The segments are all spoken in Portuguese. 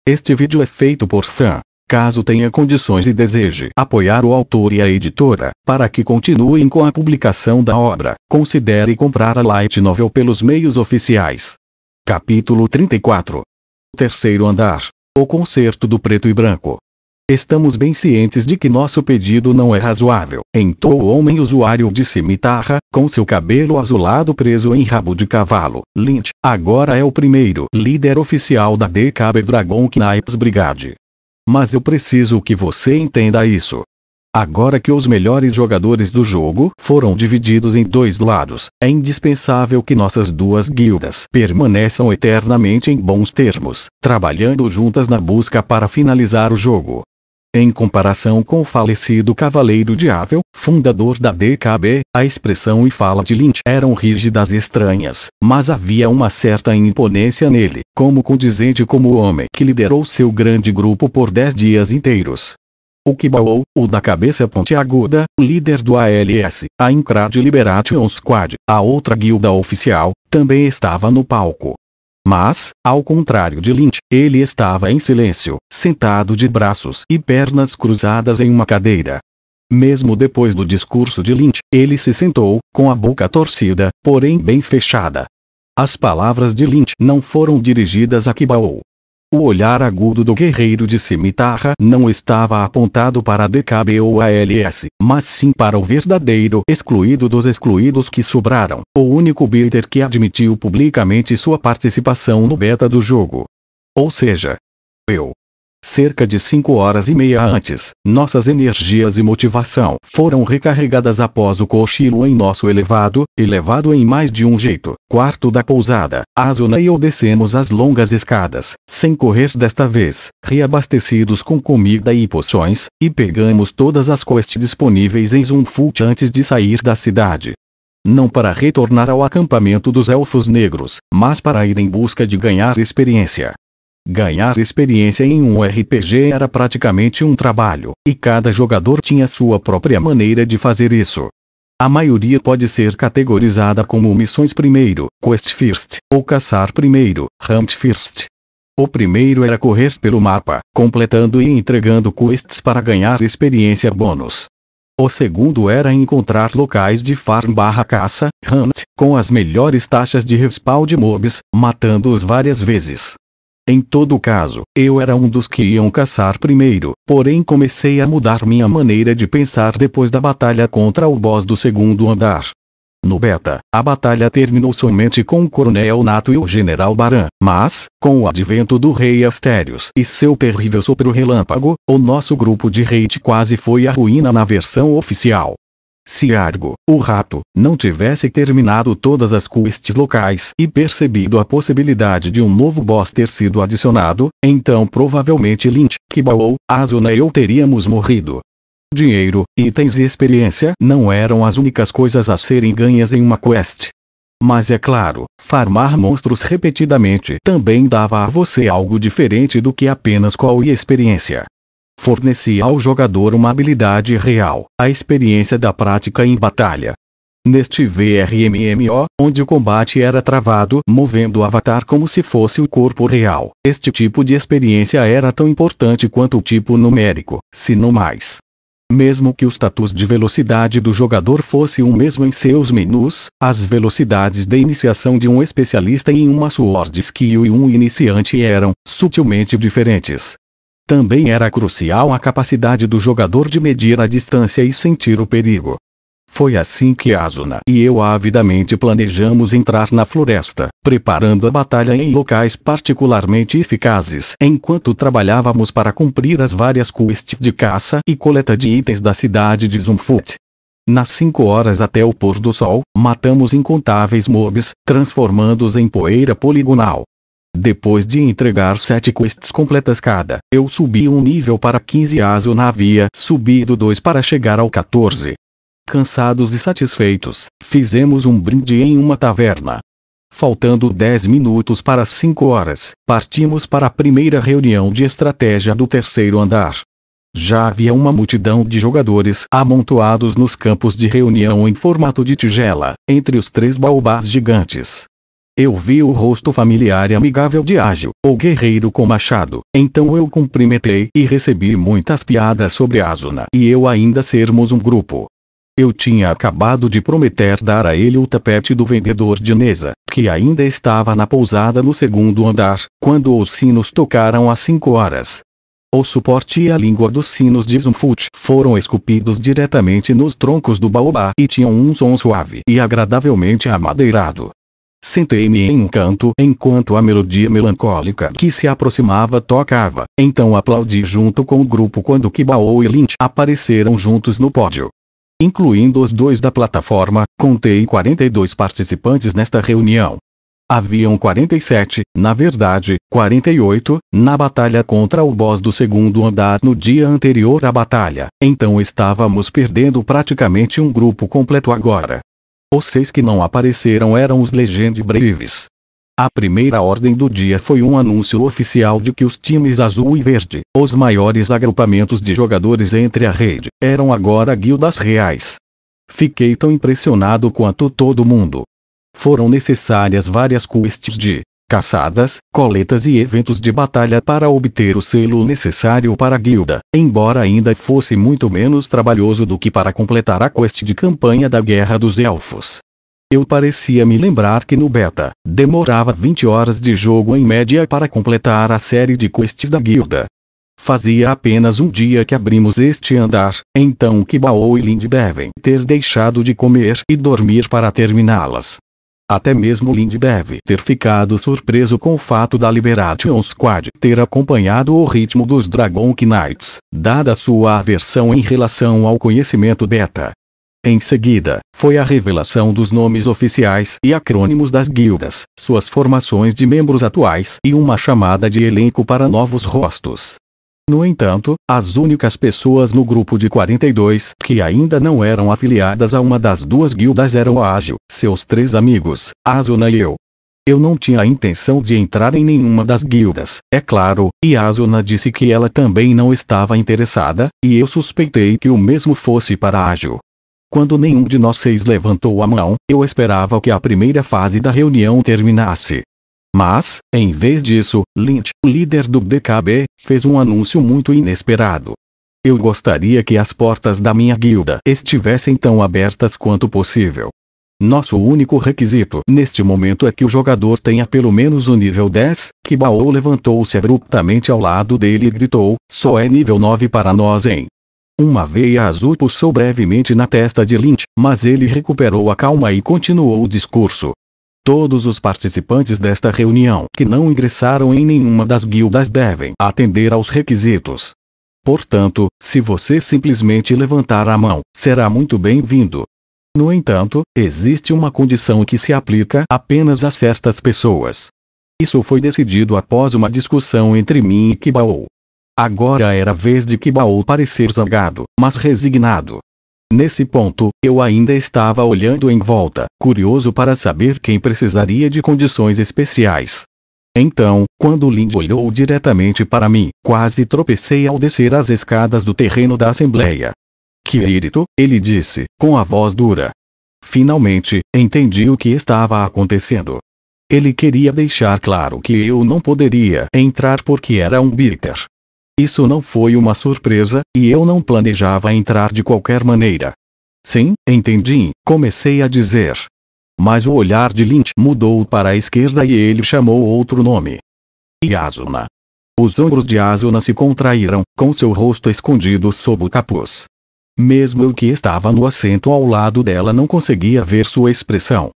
Este vídeo é feito por fã. Caso tenha condições e deseje apoiar o autor e a editora, para que continuem com a publicação da obra, considere comprar a Light Novel pelos meios oficiais. Capítulo 34. Terceiro andar. O concerto do preto e branco. Estamos bem cientes de que nosso pedido não é razoável, entoou o homem usuário de cimitarra, com seu cabelo azulado preso em rabo de cavalo. Lynch, agora é o primeiro líder oficial da DKB Dragon Knights Brigade. Mas eu preciso que você entenda isso. Agora que os melhores jogadores do jogo foram divididos em dois lados, é indispensável que nossas duas guildas permaneçam eternamente em bons termos, trabalhando juntas na busca para finalizar o jogo. Em comparação com o falecido Cavaleiro Diável, fundador da DKB, a expressão e fala de Lynch eram rígidas e estranhas, mas havia uma certa imponência nele, como condizente como o homem que liderou seu grande grupo por 10 dias inteiros. O Kibao, o da cabeça pontiaguda, líder do ALS, a Incrad Liberation Squad, a outra guilda oficial, também estava no palco. Mas, ao contrário de Lynch, ele estava em silêncio, sentado de braços e pernas cruzadas em uma cadeira. Mesmo depois do discurso de Lynch, ele se sentou, com a boca torcida, porém bem fechada. As palavras de Lynch não foram dirigidas a Kibao. O olhar agudo do guerreiro de cimitarra não estava apontado para a DKB ou a ALS, mas sim para o verdadeiro excluído dos excluídos que sobraram, o único bidder que admitiu publicamente sua participação no beta do jogo. Ou seja, eu. Cerca de 5 horas e meia antes, nossas energias e motivação foram recarregadas após o cochilo em nosso elevado em mais de um jeito, quarto da pousada. Asuna e eu descemos as longas escadas, sem correr desta vez, reabastecidos com comida e poções, e pegamos todas as quests disponíveis em Zoomfoot antes de sair da cidade. Não para retornar ao acampamento dos Elfos Negros, mas para ir em busca de ganhar experiência. Ganhar experiência em um RPG era praticamente um trabalho, e cada jogador tinha sua própria maneira de fazer isso. A maioria pode ser categorizada como missões primeiro, quest first, ou caçar primeiro, hunt first. O primeiro era correr pelo mapa, completando e entregando quests para ganhar experiência bônus. O segundo era encontrar locais de farm/caça, hunt, com as melhores taxas de respawn de mobs, matando-os várias vezes. Em todo caso, eu era um dos que iam caçar primeiro, porém comecei a mudar minha maneira de pensar depois da batalha contra o boss do segundo andar. No beta, a batalha terminou somente com o Coronel Nato e o General Baran, mas, com o advento do Rei Asterios e seu terrível sopro relâmpago, o nosso grupo de raid quase foi à ruína na versão oficial. Se Argo, o rato, não tivesse terminado todas as quests locais e percebido a possibilidade de um novo boss ter sido adicionado, então provavelmente Lynch, Kibao, Asuna e eu teríamos morrido. Dinheiro, itens e experiência não eram as únicas coisas a serem ganhas em uma quest. Mas é claro, farmar monstros repetidamente também dava a você algo diferente do que apenas call e experiência. Fornecia ao jogador uma habilidade real, a experiência da prática em batalha. Neste VRMMO, onde o combate era travado movendo o avatar como se fosse o corpo real, este tipo de experiência era tão importante quanto o tipo numérico, se não mais. Mesmo que o status de velocidade do jogador fosse o mesmo em seus menus, as velocidades de iniciação de um especialista em uma Sword Skill e um iniciante eram, sutilmente diferentes. Também era crucial a capacidade do jogador de medir a distância e sentir o perigo. Foi assim que Asuna e eu avidamente planejamos entrar na floresta, preparando a batalha em locais particularmente eficazes enquanto trabalhávamos para cumprir as várias quests de caça e coleta de itens da cidade de Zoomfoot. Nas 5 horas até o pôr do sol, matamos incontáveis mobs, transformando-os em poeira poligonal. Depois de entregar 7 quests completas cada, eu subi um nível para 15 e Asuna havia subido 2 para chegar ao 14. Cansados e satisfeitos, fizemos um brinde em uma taverna. Faltando 10 minutos para as 5 horas, partimos para a primeira reunião de estratégia do terceiro andar. Já havia uma multidão de jogadores amontoados nos campos de reunião em formato de tigela, entre os 3 baobás gigantes. Eu vi o rosto familiar e amigável de Ágil, o guerreiro com machado. Então eu cumprimentei e recebi muitas piadas sobre Asuna e eu ainda sermos um grupo. Eu tinha acabado de prometer dar a ele o tapete do vendedor de Neza, que ainda estava na pousada no segundo andar, quando os sinos tocaram às 5 horas. O suporte e a língua dos sinos de Zumfut foram esculpidos diretamente nos troncos do baobá e tinham um som suave e agradavelmente amadeirado. Sentei-me em um canto enquanto a melodia melancólica que se aproximava tocava, então aplaudi junto com o grupo quando Kibao e Lynch apareceram juntos no pódio. Incluindo os dois da plataforma, contei 42 participantes nesta reunião. Haviam 47, na verdade, 48, na batalha contra o boss do segundo andar no dia anterior à batalha, então estávamos perdendo praticamente um grupo completo agora. Os 6 que não apareceram eram os Legend Braves. A primeira ordem do dia foi um anúncio oficial de que os times azul e verde, os maiores agrupamentos de jogadores entre a rede, eram agora guildas reais. Fiquei tão impressionado quanto todo mundo. Foram necessárias várias quests de caçadas, coletas e eventos de batalha para obter o selo necessário para a guilda, embora ainda fosse muito menos trabalhoso do que para completar a quest de campanha da Guerra dos Elfos. Eu parecia me lembrar que no beta, demorava 20 horas de jogo em média para completar a série de quests da guilda. Fazia apenas um dia que abrimos este andar, então Kibao e Lind devem ter deixado de comer e dormir para terminá-las. Até mesmo Lind deve ter ficado surpreso com o fato da Liberation Squad ter acompanhado o ritmo dos Dragon Knights, dada sua aversão em relação ao conhecimento beta. Em seguida, foi a revelação dos nomes oficiais e acrônimos das guildas, suas formações de membros atuais e uma chamada de elenco para novos rostos. No entanto, as únicas pessoas no grupo de 42 que ainda não eram afiliadas a uma das duas guildas eram a Ágil, seus 3 amigos, Asuna e eu. Eu não tinha a intenção de entrar em nenhuma das guildas, é claro, e Asuna disse que ela também não estava interessada, e eu suspeitei que o mesmo fosse para Ágil. Quando nenhum de nós 6 levantou a mão, eu esperava que a primeira fase da reunião terminasse. Mas, em vez disso, Lynch, o líder do DKB, fez um anúncio muito inesperado. Eu gostaria que as portas da minha guilda estivessem tão abertas quanto possível. Nosso único requisito neste momento é que o jogador tenha pelo menos o nível 10, Kibao levantou-se abruptamente ao lado dele e gritou, só é nível 9 para nós hein? Uma veia azul pulsou brevemente na testa de Lynch, mas ele recuperou a calma e continuou o discurso. Todos os participantes desta reunião que não ingressaram em nenhuma das guildas devem atender aos requisitos. Portanto, se você simplesmente levantar a mão, será muito bem-vindo. No entanto, existe uma condição que se aplica apenas a certas pessoas. Isso foi decidido após uma discussão entre mim e Kibao. Agora era a vez de Kibao parecer zangado, mas resignado. Nesse ponto, eu ainda estava olhando em volta, curioso para saber quem precisaria de condições especiais. Então, quando Lind olhou diretamente para mim, quase tropecei ao descer as escadas do terreno da Assembleia. Kirito, ele disse, com a voz dura. Finalmente, entendi o que estava acontecendo. Ele queria deixar claro que eu não poderia entrar porque era um bitter. Isso não foi uma surpresa, e eu não planejava entrar de qualquer maneira. Sim, entendi, comecei a dizer. Mas o olhar de Lynch mudou para a esquerda e ele chamou outro nome. Asuna. Os ombros de Asuna se contraíram, com seu rosto escondido sob o capuz. Mesmo eu que estava no assento ao lado dela não conseguia ver sua expressão.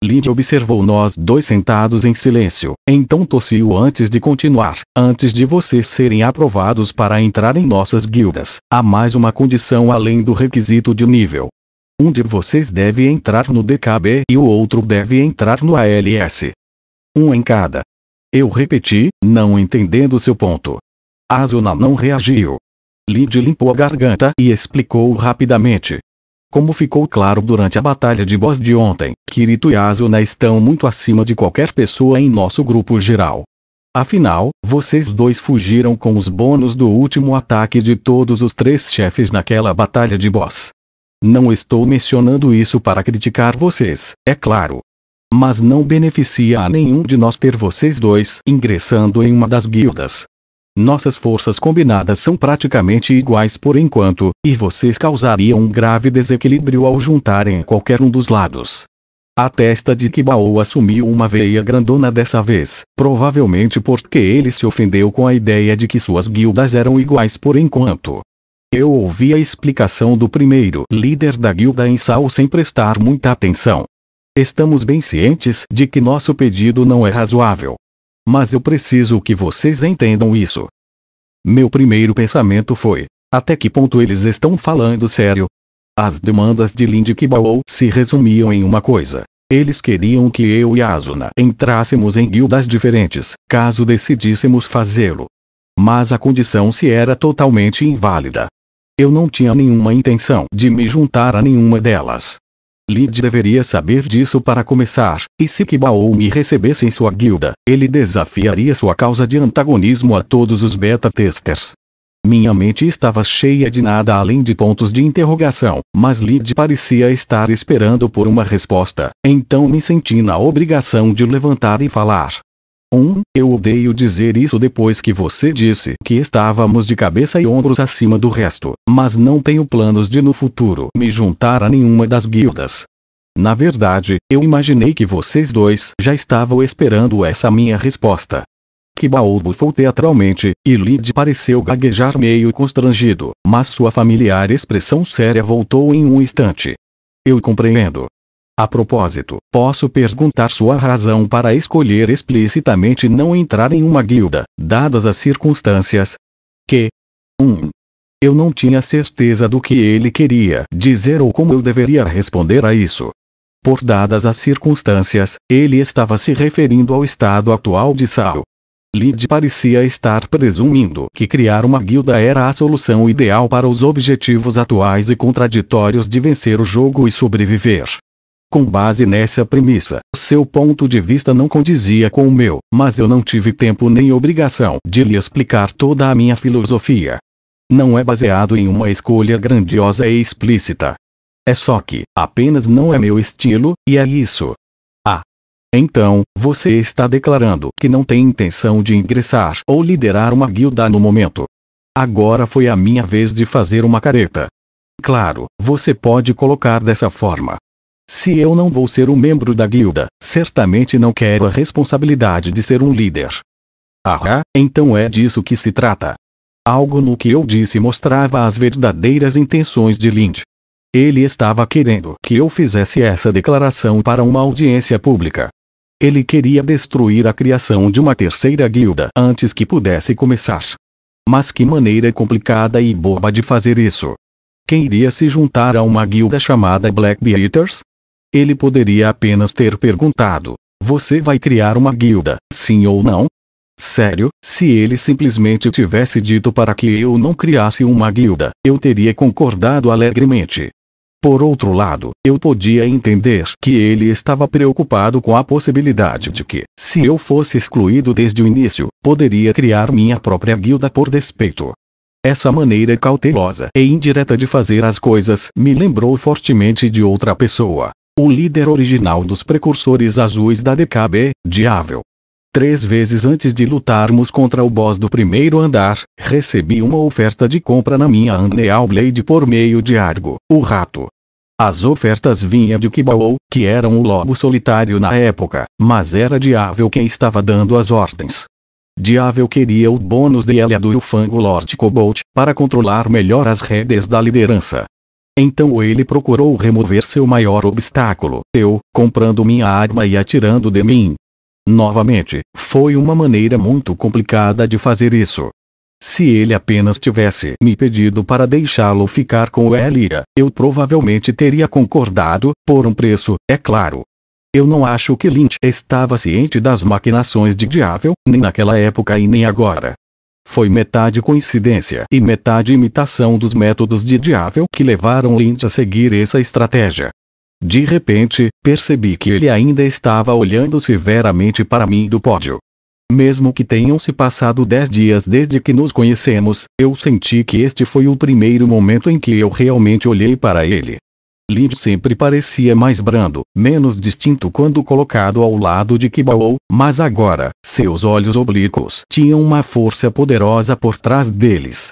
Lynch observou nós dois sentados em silêncio, então tossiu antes de continuar. Antes de vocês serem aprovados para entrar em nossas guildas, há mais uma condição além do requisito de nível. Um de vocês deve entrar no DKB e o outro deve entrar no ALS. Um em cada. Eu repeti, não entendendo seu ponto. Asuna não reagiu. Lynch limpou a garganta e explicou rapidamente. Como ficou claro durante a batalha de boss de ontem, Kirito e Asuna estão muito acima de qualquer pessoa em nosso grupo geral. Afinal, vocês dois fugiram com os bônus do último ataque de todos os 3 chefes naquela batalha de boss. Não estou mencionando isso para criticar vocês, é claro. Mas não beneficia a nenhum de nós ter vocês dois ingressando em uma das guildas. Nossas forças combinadas são praticamente iguais por enquanto, e vocês causariam um grave desequilíbrio ao juntarem qualquer um dos lados. A testa de Kibao assumiu uma veia grandona dessa vez, provavelmente porque ele se ofendeu com a ideia de que suas guildas eram iguais por enquanto. Eu ouvi a explicação do primeiro líder da guilda em Sao sem prestar muita atenção. Estamos bem cientes de que nosso pedido não é razoável. Mas eu preciso que vocês entendam isso. Meu primeiro pensamento foi: até que ponto eles estão falando sério? As demandas de Lin de Kibao se resumiam em uma coisa. Eles queriam que eu e Asuna entrássemos em guildas diferentes, caso decidíssemos fazê-lo. Mas a condição se era totalmente inválida. Eu não tinha nenhuma intenção de me juntar a nenhuma delas. Lid deveria saber disso para começar, e se Kibao me recebesse em sua guilda, ele desafiaria sua causa de antagonismo a todos os beta-testers. Minha mente estava cheia de nada além de pontos de interrogação, mas Lid parecia estar esperando por uma resposta, então me senti na obrigação de levantar e falar. Eu odeio dizer isso depois que você disse que estávamos de cabeça e ombros acima do resto, mas não tenho planos de no futuro me juntar a nenhuma das guildas. Na verdade, eu imaginei que vocês dois já estavam esperando essa minha resposta. Kibao bufou teatralmente, e Lid pareceu gaguejar meio constrangido, mas sua familiar expressão séria voltou em um instante. Eu compreendo. A propósito, posso perguntar sua razão para escolher explicitamente não entrar em uma guilda, dadas as circunstâncias? Eu não tinha certeza do que ele queria dizer ou como eu deveria responder a isso. Por dadas as circunstâncias, ele estava se referindo ao estado atual de Sao. Lid parecia estar presumindo que criar uma guilda era a solução ideal para os objetivos atuais e contraditórios de vencer o jogo e sobreviver. Com base nessa premissa, seu ponto de vista não condizia com o meu, mas eu não tive tempo nem obrigação de lhe explicar toda a minha filosofia. Não é baseado em uma escolha grandiosa e explícita. É só que, apenas não é meu estilo, e é isso. Então, você está declarando que não tem intenção de ingressar ou liderar uma guilda no momento. Agora foi a minha vez de fazer uma careta. Claro, você pode colocar dessa forma. Se eu não vou ser um membro da guilda, certamente não quero a responsabilidade de ser um líder. Então é disso que se trata. Algo no que eu disse mostrava as verdadeiras intenções de Lind. Ele estava querendo que eu fizesse essa declaração para uma audiência pública. Ele queria destruir a criação de uma terceira guilda antes que pudesse começar. Mas que maneira complicada e boba de fazer isso. Quem iria se juntar a uma guilda chamada Blackbeaters? Ele poderia apenas ter perguntado: você vai criar uma guilda, sim ou não? Sério, se ele simplesmente tivesse dito para que eu não criasse uma guilda, eu teria concordado alegremente. Por outro lado, eu podia entender que ele estava preocupado com a possibilidade de que, se eu fosse excluído desde o início, poderia criar minha própria guilda por despeito. Essa maneira cautelosa e indireta de fazer as coisas me lembrou fortemente de outra pessoa. O líder original dos precursores azuis da DKB, Diavel. 3 vezes antes de lutarmos contra o boss do primeiro andar, recebi uma oferta de compra na minha Unreal Blade por meio de Argo, o rato. As ofertas vinham de Kibao, que era um lobo solitário na época, mas era Diavel quem estava dando as ordens. Diavel queria o bônus de Elia do Fango Lord Cobalt, para controlar melhor as redes da liderança. Então ele procurou remover seu maior obstáculo, eu, comprando minha arma e atirando de mim. Novamente, foi uma maneira muito complicada de fazer isso. Se ele apenas tivesse me pedido para deixá-lo ficar com Elia, eu provavelmente teria concordado, por um preço, é claro. Eu não acho que Lynch estava ciente das maquinações de Diavel, nem naquela época e nem agora. Foi metade coincidência e metade imitação dos métodos de Diavel que levaram Lynch a seguir essa estratégia. De repente, percebi que ele ainda estava olhando severamente para mim do pódio. Mesmo que tenham se passado 10 dias desde que nos conhecemos, eu senti que este foi o primeiro momento em que eu realmente olhei para ele. Lid sempre parecia mais brando, menos distinto quando colocado ao lado de Kibao, mas agora, seus olhos oblíquos tinham uma força poderosa por trás deles.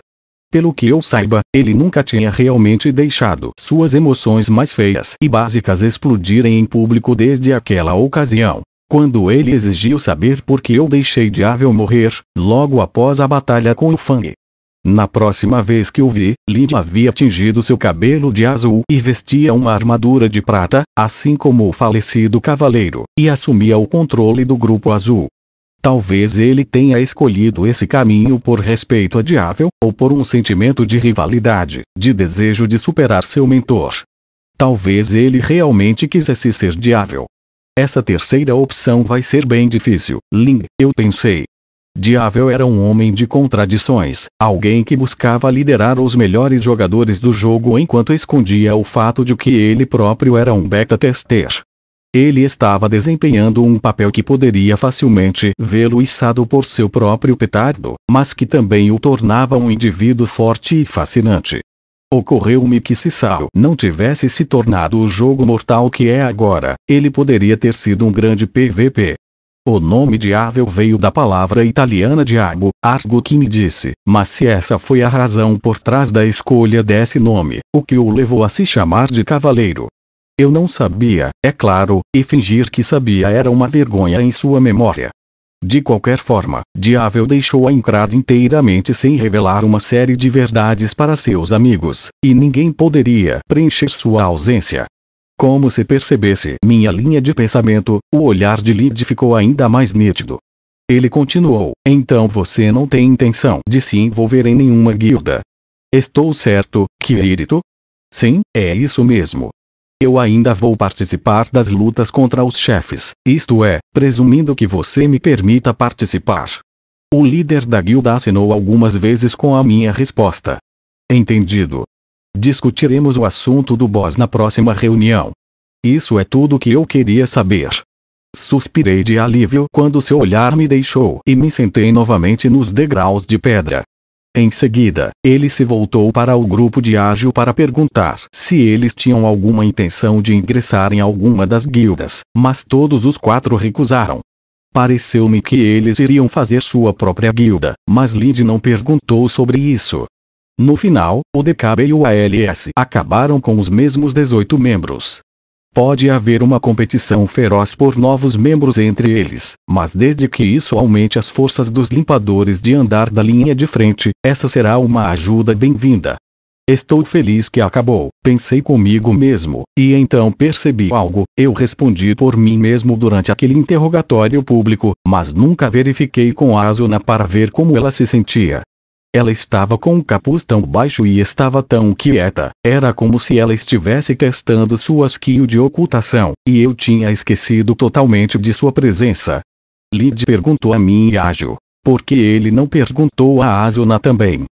Pelo que eu saiba, ele nunca tinha realmente deixado suas emoções mais feias e básicas explodirem em público desde aquela ocasião, quando ele exigiu saber por que eu deixei Diável morrer, logo após a batalha com o Fang. Na próxima vez que o vi, Lid havia tingido seu cabelo de azul e vestia uma armadura de prata, assim como o falecido cavaleiro, e assumia o controle do Grupo Azul. Talvez ele tenha escolhido esse caminho por respeito a Diável, ou por um sentimento de rivalidade, de desejo de superar seu mentor. Talvez ele realmente quisesse ser Diável. Essa terceira opção vai ser bem difícil, Lin, eu pensei. Diável era um homem de contradições, alguém que buscava liderar os melhores jogadores do jogo enquanto escondia o fato de que ele próprio era um beta-tester. Ele estava desempenhando um papel que poderia facilmente vê-lo içado por seu próprio petardo, mas que também o tornava um indivíduo forte e fascinante. Ocorreu-me que se Sao não tivesse se tornado o jogo mortal que é agora, ele poderia ter sido um grande PVP. O nome Diável veio da palavra italiana diabo, argo que me disse, mas se essa foi a razão por trás da escolha desse nome, o que o levou a se chamar de Cavaleiro? Eu não sabia, é claro, e fingir que sabia era uma vergonha em sua memória. De qualquer forma, Diável deixou a encrada inteiramente sem revelar uma série de verdades para seus amigos, e ninguém poderia preencher sua ausência. Como se percebesse minha linha de pensamento, o olhar de Lid ficou ainda mais nítido. Ele continuou, então você não tem intenção de se envolver em nenhuma guilda. Estou certo, Kirito? Sim, é isso mesmo. Eu ainda vou participar das lutas contra os chefes, isto é, presumindo que você me permita participar. O líder da guilda assinou algumas vezes com a minha resposta. Entendido. Discutiremos o assunto do boss na próxima reunião. Isso é tudo que eu queria saber. Suspirei de alívio quando seu olhar me deixou e me sentei novamente nos degraus de pedra. Em seguida, ele se voltou para o grupo de ágil para perguntar se eles tinham alguma intenção de ingressar em alguma das guildas, mas todos os 4 recusaram. Pareceu-me que eles iriam fazer sua própria guilda, mas Lid não perguntou sobre isso. No final, o DKB e o ALS acabaram com os mesmos 18 membros. Pode haver uma competição feroz por novos membros entre eles, mas desde que isso aumente as forças dos limpadores de andar da linha de frente, essa será uma ajuda bem-vinda. Estou feliz que acabou, pensei comigo mesmo, e então percebi algo, eu respondi por mim mesmo durante aquele interrogatório público, mas nunca verifiquei com Asuna para ver como ela se sentia. Ela estava com um capuz tão baixo e estava tão quieta, era como se ela estivesse testando sua skill de ocultação, e eu tinha esquecido totalmente de sua presença. Lid perguntou a mim e ágil. Por que ele não perguntou a Asuna também?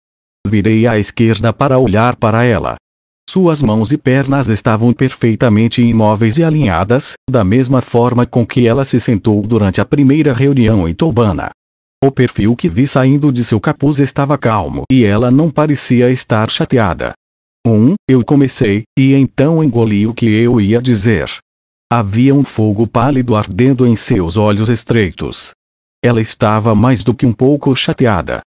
Virei à esquerda para olhar para ela. Suas mãos e pernas estavam perfeitamente imóveis e alinhadas, da mesma forma com que ela se sentou durante a primeira reunião em Tobana. O perfil que vi saindo de seu capuz estava calmo e ela não parecia estar chateada. Eu comecei, e então engoli o que eu ia dizer. Havia um fogo pálido ardendo em seus olhos estreitos. Ela estava mais do que um pouco chateada.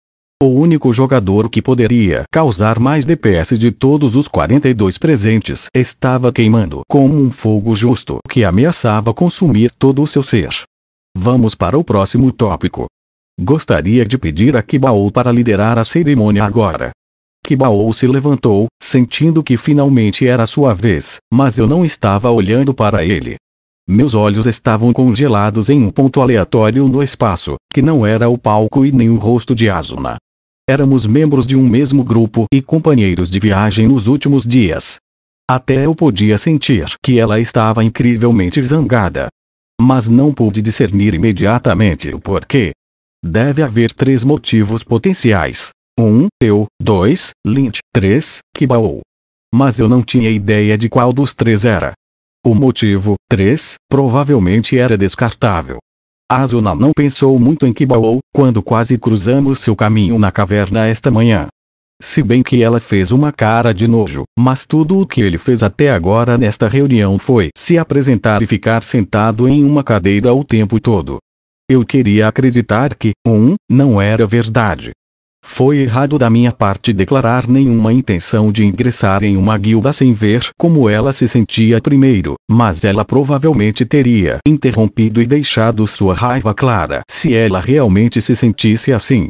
O único jogador que poderia causar mais DPS de todos os 42 presentes estava queimando como um fogo justo que ameaçava consumir todo o seu ser. Vamos para o próximo tópico. Gostaria de pedir a Kibao para liderar a cerimônia agora. Kibao se levantou, sentindo que finalmente era sua vez, mas eu não estava olhando para ele. Meus olhos estavam congelados em um ponto aleatório no espaço, que não era o palco e nem o rosto de Asuna. Éramos membros de um mesmo grupo e companheiros de viagem nos últimos dias. Até eu podia sentir que ela estava incrivelmente zangada. Mas não pude discernir imediatamente o porquê. Deve haver 3 motivos potenciais. eu, 2, Lynch, 3, Kibao. Mas eu não tinha ideia de qual dos 3 era. O motivo, 3, provavelmente era descartável. Asuna não pensou muito em Kibao, quando quase cruzamos seu caminho na caverna esta manhã. Se bem que ela fez uma cara de nojo, mas tudo o que ele fez até agora nesta reunião foi se apresentar e ficar sentado em uma cadeira o tempo todo. Eu queria acreditar que, não era verdade. Foi errado da minha parte declarar nenhuma intenção de ingressar em uma guilda sem ver como ela se sentia primeiro, mas ela provavelmente teria interrompido e deixado sua raiva clara se ela realmente se sentisse assim.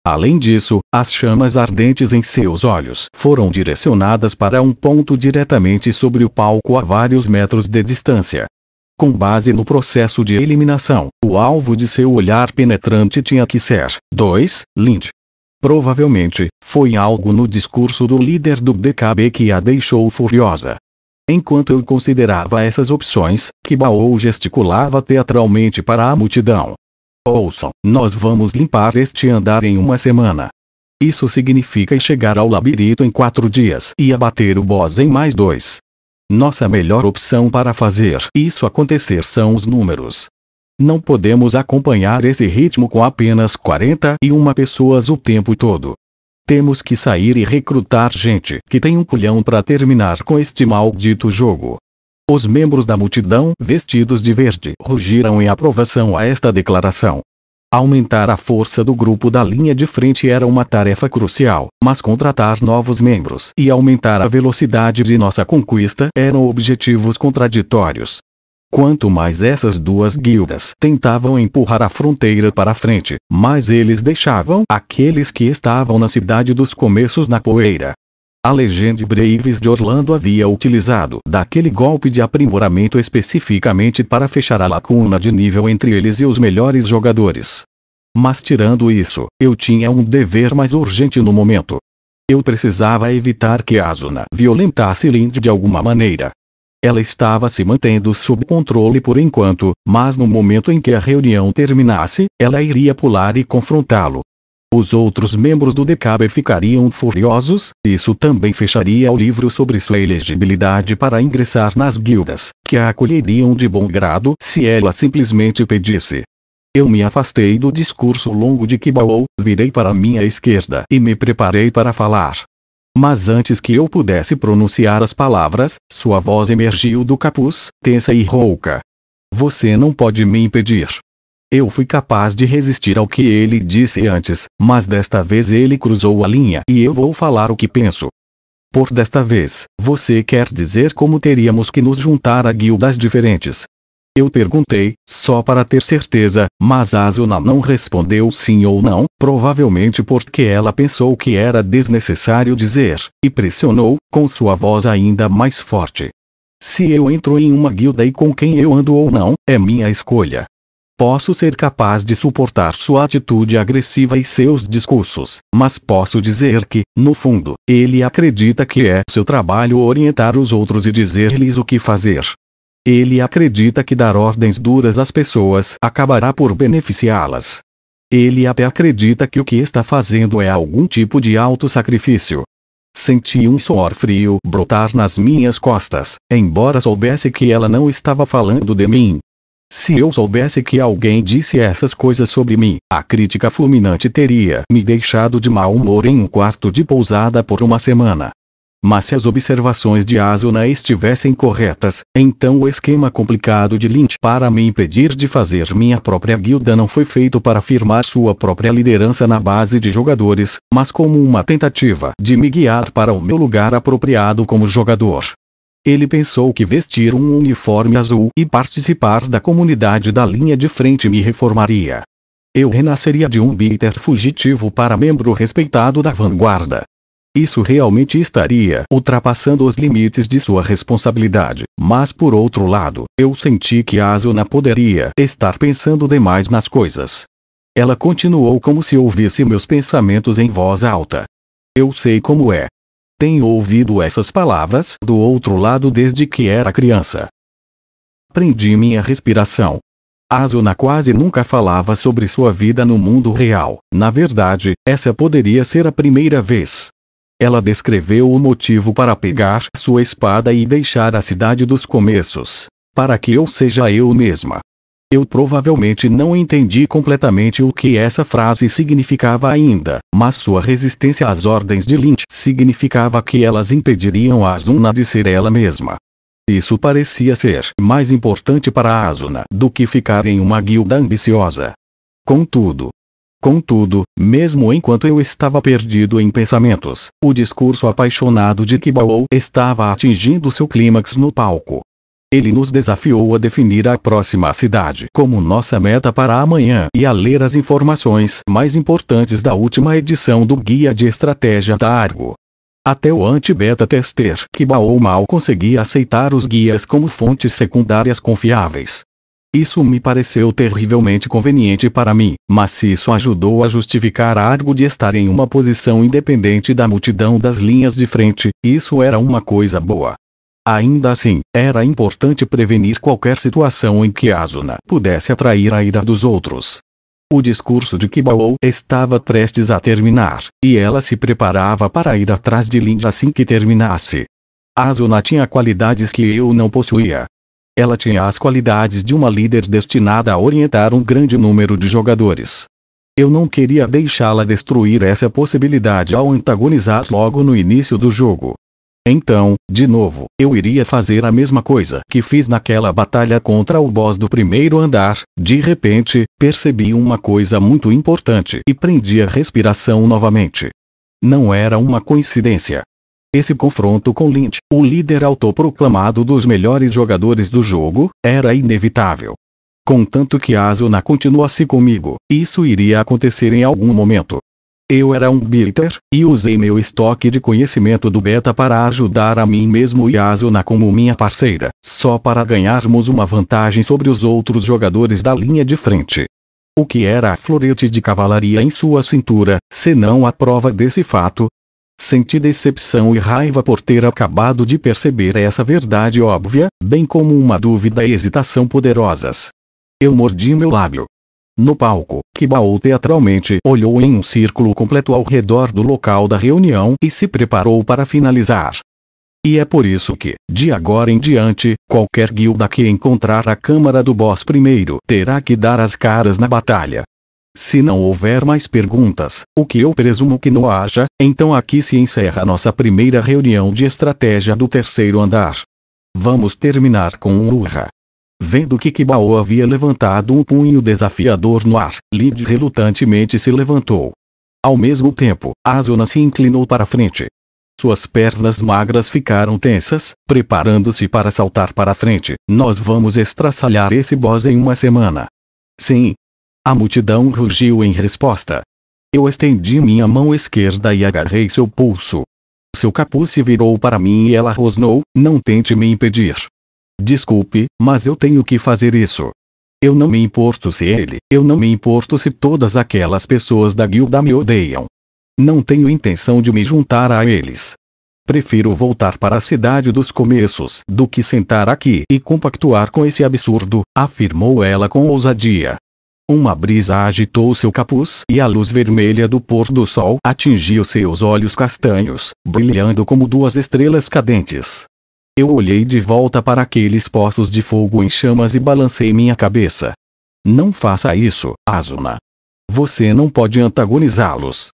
Além disso, as chamas ardentes em seus olhos foram direcionadas para um ponto diretamente sobre o palco a vários metros de distância. Com base no processo de eliminação, o alvo de seu olhar penetrante tinha que ser Lind. Provavelmente, foi algo no discurso do líder do DKB que a deixou furiosa. Enquanto eu considerava essas opções, Kibao gesticulava teatralmente para a multidão. Ouçam, nós vamos limpar este andar em uma semana. Isso significa chegar ao labirinto em 4 dias e abater o boss em mais 2. Nossa melhor opção para fazer isso acontecer são os números. Não podemos acompanhar esse ritmo com apenas 41 pessoas o tempo todo. Temos que sair e recrutar gente que tem um culhão para terminar com este maldito jogo. Os membros da multidão vestidos de verde rugiram em aprovação a esta declaração. Aumentar a força do grupo da linha de frente era uma tarefa crucial, mas contratar novos membros e aumentar a velocidade de nossa conquista eram objetivos contraditórios. Quanto mais essas duas guildas tentavam empurrar a fronteira para frente, mais eles deixavam aqueles que estavam na cidade dos começos na poeira. A Legend Braves de Orlando havia utilizado daquele golpe de aprimoramento especificamente para fechar a lacuna de nível entre eles e os melhores jogadores. Mas tirando isso, eu tinha um dever mais urgente no momento. Eu precisava evitar que Asuna violentasse Lind de alguma maneira. Ela estava se mantendo sob controle por enquanto, mas no momento em que a reunião terminasse, ela iria pular e confrontá-lo. Os outros membros do DKB ficariam furiosos, isso também fecharia o livro sobre sua elegibilidade para ingressar nas guildas, que a acolheriam de bom grado se ela simplesmente pedisse. Eu me afastei do discurso longo de Kibao, virei para minha esquerda e me preparei para falar. Mas antes que eu pudesse pronunciar as palavras, sua voz emergiu do capuz, tensa e rouca. Você não pode me impedir. Eu fui capaz de resistir ao que ele disse antes, mas desta vez ele cruzou a linha e eu vou falar o que penso. Por desta vez, você quer dizer como teríamos que nos juntar a guildas diferentes? Eu perguntei, só para ter certeza, mas Asuna não respondeu sim ou não, provavelmente porque ela pensou que era desnecessário dizer, e pressionou, com sua voz ainda mais forte. Se eu entro em uma guilda e com quem eu ando ou não, é minha escolha. Posso ser capaz de suportar sua atitude agressiva e seus discursos, mas posso dizer que, no fundo, ele acredita que é seu trabalho orientar os outros e dizer-lhes o que fazer. Ele acredita que dar ordens duras às pessoas acabará por beneficiá-las. Ele até acredita que o que está fazendo é algum tipo de auto-sacrifício. Senti um suor frio brotar nas minhas costas, embora soubesse que ela não estava falando de mim. Se eu soubesse que alguém disse essas coisas sobre mim, a crítica fulminante teria me deixado de mau humor em um quarto de pousada por uma semana. Mas se as observações de Asuna estivessem corretas, então o esquema complicado de Lynch para me impedir de fazer minha própria guilda não foi feito para afirmar sua própria liderança na base de jogadores, mas como uma tentativa de me guiar para o meu lugar apropriado como jogador. Ele pensou que vestir um uniforme azul e participar da comunidade da linha de frente me reformaria. Eu renasceria de um bitter fugitivo para membro respeitado da vanguarda. Isso realmente estaria ultrapassando os limites de sua responsabilidade, mas por outro lado, eu senti que Asuna poderia estar pensando demais nas coisas. Ela continuou como se ouvisse meus pensamentos em voz alta. Eu sei como é. Tenho ouvido essas palavras do outro lado desde que era criança. Prendi minha respiração. Asuna quase nunca falava sobre sua vida no mundo real, na verdade, essa poderia ser a primeira vez. Ela descreveu o motivo para pegar sua espada e deixar a cidade dos começos, para que eu seja eu mesma. Eu provavelmente não entendi completamente o que essa frase significava ainda, mas sua resistência às ordens de Lynch significava que elas impediriam a Asuna de ser ela mesma. Isso parecia ser mais importante para a Asuna do que ficar em uma guilda ambiciosa. Contudo, mesmo enquanto eu estava perdido em pensamentos, o discurso apaixonado de Kibao estava atingindo seu clímax no palco. Ele nos desafiou a definir a próxima cidade como nossa meta para amanhã e a ler as informações mais importantes da última edição do Guia de Estratégia da Argo. Até o anti-beta tester Kibao mal conseguia aceitar os guias como fontes secundárias confiáveis. Isso me pareceu terrivelmente conveniente para mim, mas se isso ajudou a justificar a Argo de estar em uma posição independente da multidão das linhas de frente, isso era uma coisa boa. Ainda assim, era importante prevenir qualquer situação em que Asuna pudesse atrair a ira dos outros. O discurso de Kibao estava prestes a terminar, e ela se preparava para ir atrás de Lynch assim que terminasse. Asuna tinha qualidades que eu não possuía. Ela tinha as qualidades de uma líder destinada a orientar um grande número de jogadores. Eu não queria deixá-la destruir essa possibilidade ao antagonizar logo no início do jogo. Então, de novo, eu iria fazer a mesma coisa que fiz naquela batalha contra o boss do primeiro andar. De repente, percebi uma coisa muito importante e prendi a respiração novamente. Não era uma coincidência. Esse confronto com Lynch, o líder autoproclamado dos melhores jogadores do jogo, era inevitável. Contanto que Asuna continuasse comigo, isso iria acontecer em algum momento. Eu era um bitter, e usei meu estoque de conhecimento do beta para ajudar a mim mesmo e a Asuna como minha parceira, só para ganharmos uma vantagem sobre os outros jogadores da linha de frente. O que era a florete de cavalaria em sua cintura, senão a prova desse fato? Senti decepção e raiva por ter acabado de perceber essa verdade óbvia, bem como uma dúvida e hesitação poderosas. Eu mordi meu lábio. No palco, Kibao teatralmente olhou em um círculo completo ao redor do local da reunião e se preparou para finalizar. E é por isso que, de agora em diante, qualquer guilda que encontrar a câmara do boss primeiro terá que dar as caras na batalha. Se não houver mais perguntas, o que eu presumo que não haja, então aqui se encerra nossa primeira reunião de estratégia do terceiro andar. Vamos terminar com um urra. Vendo que Kibao havia levantado um punho desafiador no ar, Lynch relutantemente se levantou. Ao mesmo tempo, Asuna se inclinou para frente. Suas pernas magras ficaram tensas, preparando-se para saltar para frente. Nós vamos estraçalhar esse boss em uma semana. Sim. A multidão rugiu em resposta. Eu estendi minha mão esquerda e agarrei seu pulso. Seu capuz se virou para mim e ela rosnou, não tente me impedir. Desculpe, mas eu tenho que fazer isso. Eu não me importo se todas aquelas pessoas da guilda me odeiam. Não tenho intenção de me juntar a eles. Prefiro voltar para a cidade dos começos do que sentar aqui e compactuar com esse absurdo, afirmou ela com ousadia. Uma brisa agitou seu capuz e a luz vermelha do pôr do sol atingiu seus olhos castanhos, brilhando como duas estrelas cadentes. Eu olhei de volta para aqueles poços de fogo em chamas e balancei minha cabeça. Não faça isso, Asuna. Você não pode antagonizá-los.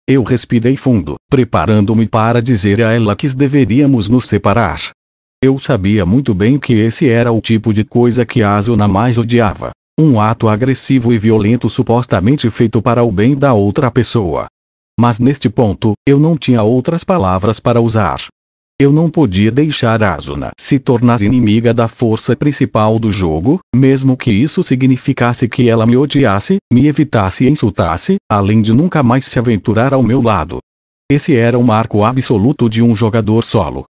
Eu respirei fundo, preparando-me para dizer a ela que deveríamos nos separar. Eu sabia muito bem que esse era o tipo de coisa que Asuna mais odiava. Um ato agressivo e violento supostamente feito para o bem da outra pessoa. Mas neste ponto, eu não tinha outras palavras para usar. Eu não podia deixar Asuna se tornar inimiga da força principal do jogo, mesmo que isso significasse que ela me odiasse, me evitasse e insultasse, além de nunca mais se aventurar ao meu lado. Esse era o marco absoluto de um jogador solo.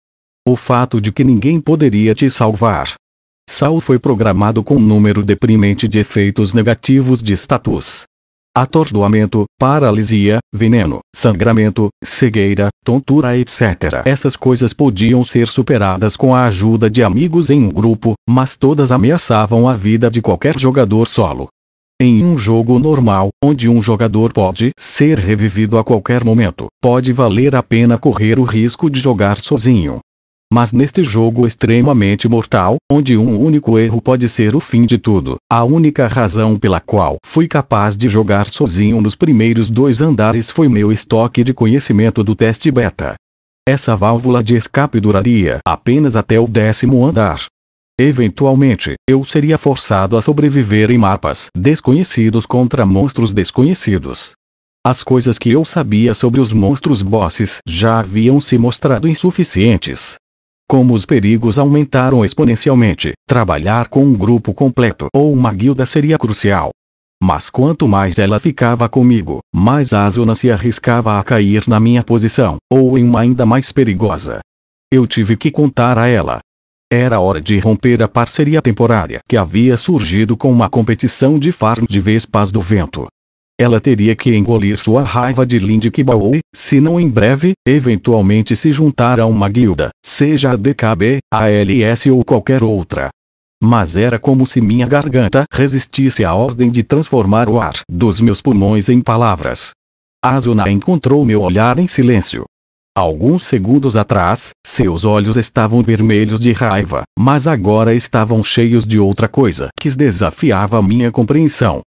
O fato de que ninguém poderia te salvar. Saul foi programado com um número deprimente de efeitos negativos de status. Atordoamento, paralisia, veneno, sangramento, cegueira, tontura etc. Essas coisas podiam ser superadas com a ajuda de amigos em um grupo, mas todas ameaçavam a vida de qualquer jogador solo. Em um jogo normal, onde um jogador pode ser revivido a qualquer momento, pode valer a pena correr o risco de jogar sozinho. Mas neste jogo extremamente mortal, onde um único erro pode ser o fim de tudo, a única razão pela qual fui capaz de jogar sozinho nos primeiros 2 andares foi meu estoque de conhecimento do teste beta. Essa válvula de escape duraria apenas até o 10º andar. Eventualmente, eu seria forçado a sobreviver em mapas desconhecidos contra monstros desconhecidos. As coisas que eu sabia sobre os monstros bosses já haviam se mostrado insuficientes. Como os perigos aumentaram exponencialmente, trabalhar com um grupo completo ou uma guilda seria crucial. Mas quanto mais ela ficava comigo, mais Asuna se arriscava a cair na minha posição, ou em uma ainda mais perigosa. Eu tive que contar a ela. Era hora de romper a parceria temporária que havia surgido com uma competição de farm de vespas do vento. Ela teria que engolir sua raiva de Lindy Kibaoi, se não em breve, eventualmente se juntar a uma guilda, seja a DKB, a LS ou qualquer outra. Mas era como se minha garganta resistisse à ordem de transformar o ar dos meus pulmões em palavras. Asuna encontrou meu olhar em silêncio. Alguns segundos atrás, seus olhos estavam vermelhos de raiva, mas agora estavam cheios de outra coisa que desafiava minha compreensão.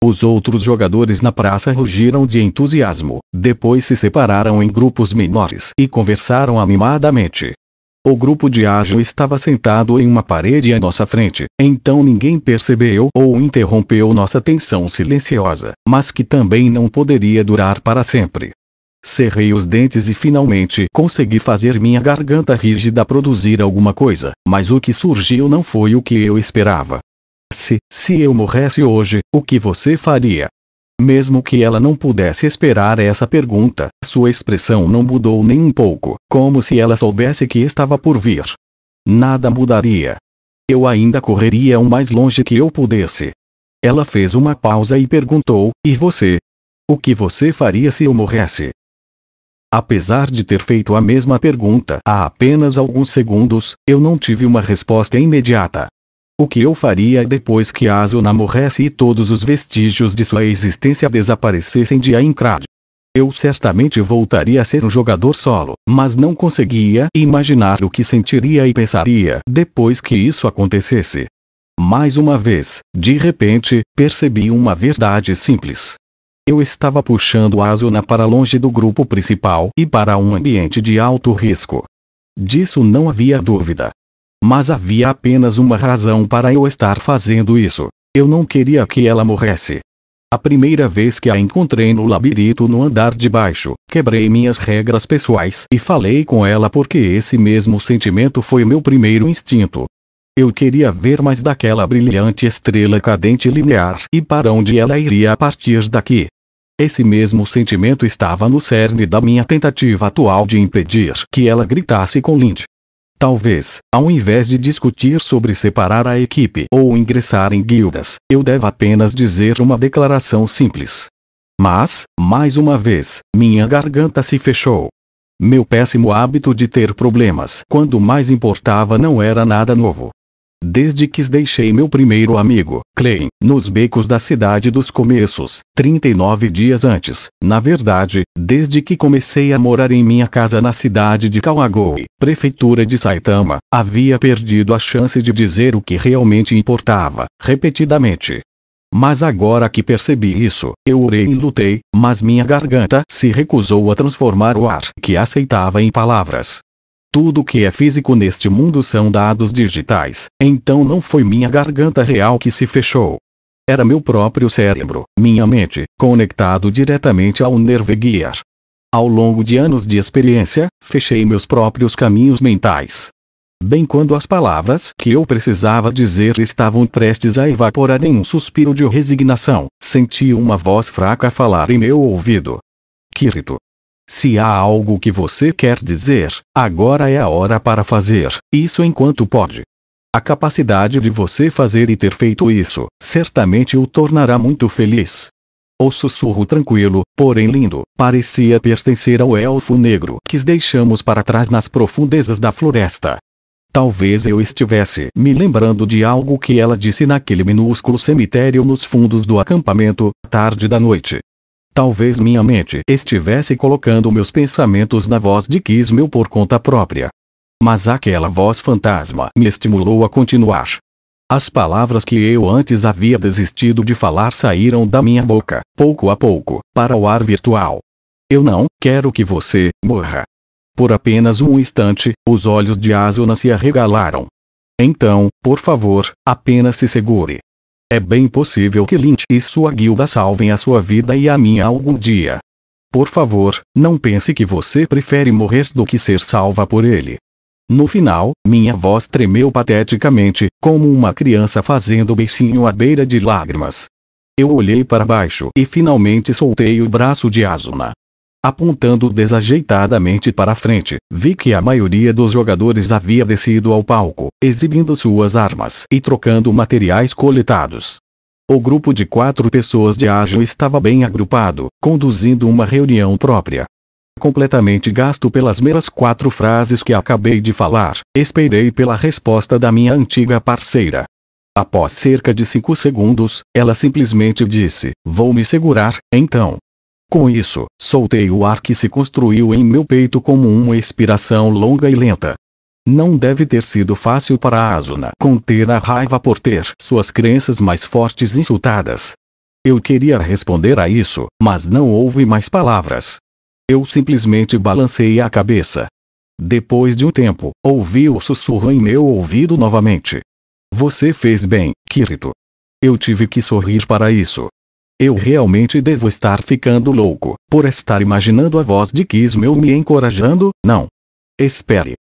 Os outros jogadores na praça rugiram de entusiasmo, depois se separaram em grupos menores e conversaram animadamente. O grupo de ágil estava sentado em uma parede à nossa frente, então ninguém percebeu ou interrompeu nossa tensão silenciosa, mas que também não poderia durar para sempre. Cerrei os dentes e finalmente consegui fazer minha garganta rígida produzir alguma coisa, mas o que surgiu não foi o que eu esperava. Se eu morresse hoje, o que você faria? Mesmo que ela não pudesse esperar essa pergunta, sua expressão não mudou nem um pouco, como se ela soubesse que estava por vir. Nada mudaria. Eu ainda correria o mais longe que eu pudesse. Ela fez uma pausa e perguntou, e você? O que você faria se eu morresse? Apesar de ter feito a mesma pergunta há apenas alguns segundos, eu não tive uma resposta imediata. O que eu faria depois que Asuna morresse e todos os vestígios de sua existência desaparecessem de Aincrad? Eu certamente voltaria a ser um jogador solo, mas não conseguia imaginar o que sentiria e pensaria depois que isso acontecesse. Mais uma vez, de repente, percebi uma verdade simples. Eu estava puxando Asuna para longe do grupo principal e para um ambiente de alto risco. Disso não havia dúvida. Mas havia apenas uma razão para eu estar fazendo isso. Eu não queria que ela morresse. A primeira vez que a encontrei no labirinto no andar de baixo, quebrei minhas regras pessoais e falei com ela porque esse mesmo sentimento foi meu primeiro instinto. Eu queria ver mais daquela brilhante estrela cadente linear e para onde ela iria a partir daqui. Esse mesmo sentimento estava no cerne da minha tentativa atual de impedir que ela gritasse com Lindy. Talvez, ao invés de discutir sobre separar a equipe ou ingressar em guildas, eu deva apenas dizer uma declaração simples. Mas, mais uma vez, minha garganta se fechou. Meu péssimo hábito de ter problemas quando mais importava não era nada novo. Desde que deixei meu primeiro amigo, Klein, nos becos da cidade dos começos, 39 dias antes, na verdade, desde que comecei a morar em minha casa na cidade de Kawagoe, prefeitura de Saitama, havia perdido a chance de dizer o que realmente importava, repetidamente. Mas agora que percebi isso, eu orei e lutei, mas minha garganta se recusou a transformar o ar que aceitava em palavras. Tudo que é físico neste mundo são dados digitais, então não foi minha garganta real que se fechou. Era meu próprio cérebro, minha mente, conectado diretamente ao Nervegear. Ao longo de anos de experiência, fechei meus próprios caminhos mentais. Bem quando as palavras que eu precisava dizer estavam prestes a evaporar em um suspiro de resignação, senti uma voz fraca falar em meu ouvido. Kirito. Se há algo que você quer dizer, agora é a hora para fazer isso enquanto pode. A capacidade de você fazer e ter feito isso, certamente o tornará muito feliz. O sussurro tranquilo, porém lindo, parecia pertencer ao elfo negro que deixamos para trás nas profundezas da floresta. Talvez eu estivesse me lembrando de algo que ela disse naquele minúsculo cemitério nos fundos do acampamento, tarde da noite. Talvez minha mente estivesse colocando meus pensamentos na voz de Kismel por conta própria. Mas aquela voz fantasma me estimulou a continuar. As palavras que eu antes havia desistido de falar saíram da minha boca, pouco a pouco, para o ar virtual. Eu não quero que você morra. Por apenas um instante, os olhos de Asuna se arregalaram. Então, por favor, apenas se segure. É bem possível que Lynch e sua guilda salvem a sua vida e a minha algum dia. Por favor, não pense que você prefere morrer do que ser salva por ele. No final, minha voz tremeu pateticamente, como uma criança fazendo beicinho à beira de lágrimas. Eu olhei para baixo e finalmente soltei o braço de Asuna. Apontando desajeitadamente para frente, vi que a maioria dos jogadores havia descido ao palco, exibindo suas armas e trocando materiais coletados. O grupo de 4 pessoas de ágil estava bem agrupado, conduzindo uma reunião própria. Completamente gasto pelas meras 4 frases que acabei de falar, esperei pela resposta da minha antiga parceira. Após cerca de 5 segundos, ela simplesmente disse: "Vou me segurar, então." Com isso, soltei o ar que se construiu em meu peito como uma expiração longa e lenta. Não deve ter sido fácil para Asuna conter a raiva por ter suas crenças mais fortes insultadas. Eu queria responder a isso, mas não houve mais palavras. Eu simplesmente balancei a cabeça. Depois de um tempo, ouvi o sussurro em meu ouvido novamente. "Você fez bem, Kirito." Eu tive que sorrir para isso. Eu realmente devo estar ficando louco, por estar imaginando a voz de Kismel me encorajando? Não. Espere.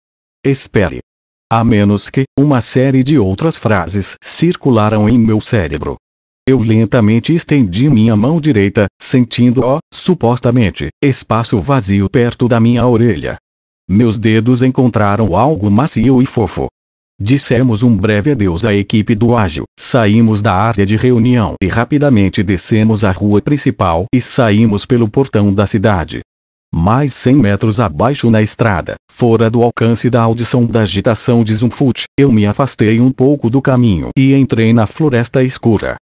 Espere. A menos que, uma série de outras frases circularam em meu cérebro. Eu lentamente estendi minha mão direita, sentindo supostamente, espaço vazio perto da minha orelha. Meus dedos encontraram algo macio e fofo. Dissemos um breve adeus à equipe do ágil, saímos da área de reunião e rapidamente descemos a rua principal e saímos pelo portão da cidade. Mais 100 metros abaixo na estrada, fora do alcance da audição da agitação de Zumfut, eu me afastei um pouco do caminho e entrei na floresta escura.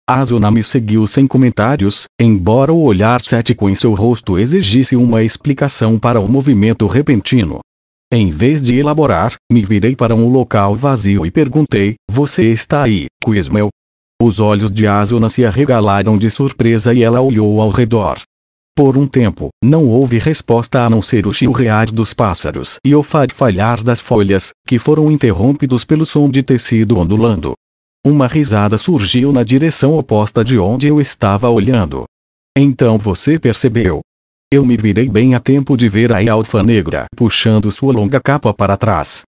Asuna me seguiu sem comentários, embora o olhar cético em seu rosto exigisse uma explicação para o movimento repentino. Em vez de elaborar, me virei para um local vazio e perguntei: "Você está aí, Kismel?" Os olhos de Asuna se arregalaram de surpresa e ela olhou ao redor. Por um tempo, não houve resposta a não ser o chilrear dos pássaros e o farfalhar das folhas, que foram interrompidos pelo som de tecido ondulando. Uma risada surgiu na direção oposta de onde eu estava olhando. "Então você percebeu?" Eu me virei bem a tempo de ver a elfa negra puxando sua longa capa para trás.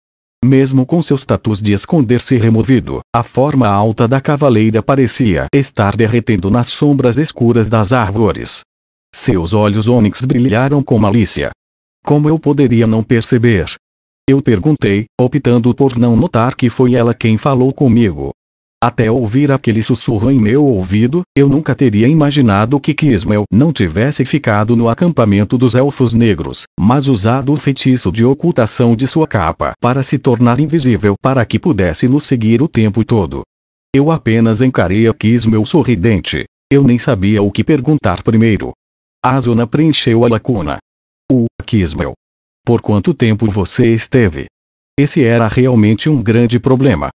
Mesmo com seus tatus de esconder-se removido, a forma alta da cavaleira parecia estar derretendo nas sombras escuras das árvores. Seus olhos ônix brilharam com malícia. Como eu poderia não perceber? Eu perguntei, optando por não notar que foi ela quem falou comigo. Até ouvir aquele sussurro em meu ouvido, eu nunca teria imaginado que Kismel não tivesse ficado no acampamento dos Elfos Negros, mas usado o feitiço de ocultação de sua capa para se tornar invisível para que pudesse nos seguir o tempo todo. Eu apenas encarei a Kismel sorridente. Eu nem sabia o que perguntar primeiro. Asuna preencheu a lacuna. Kismel. Por quanto tempo você esteve? Esse era realmente um grande problema.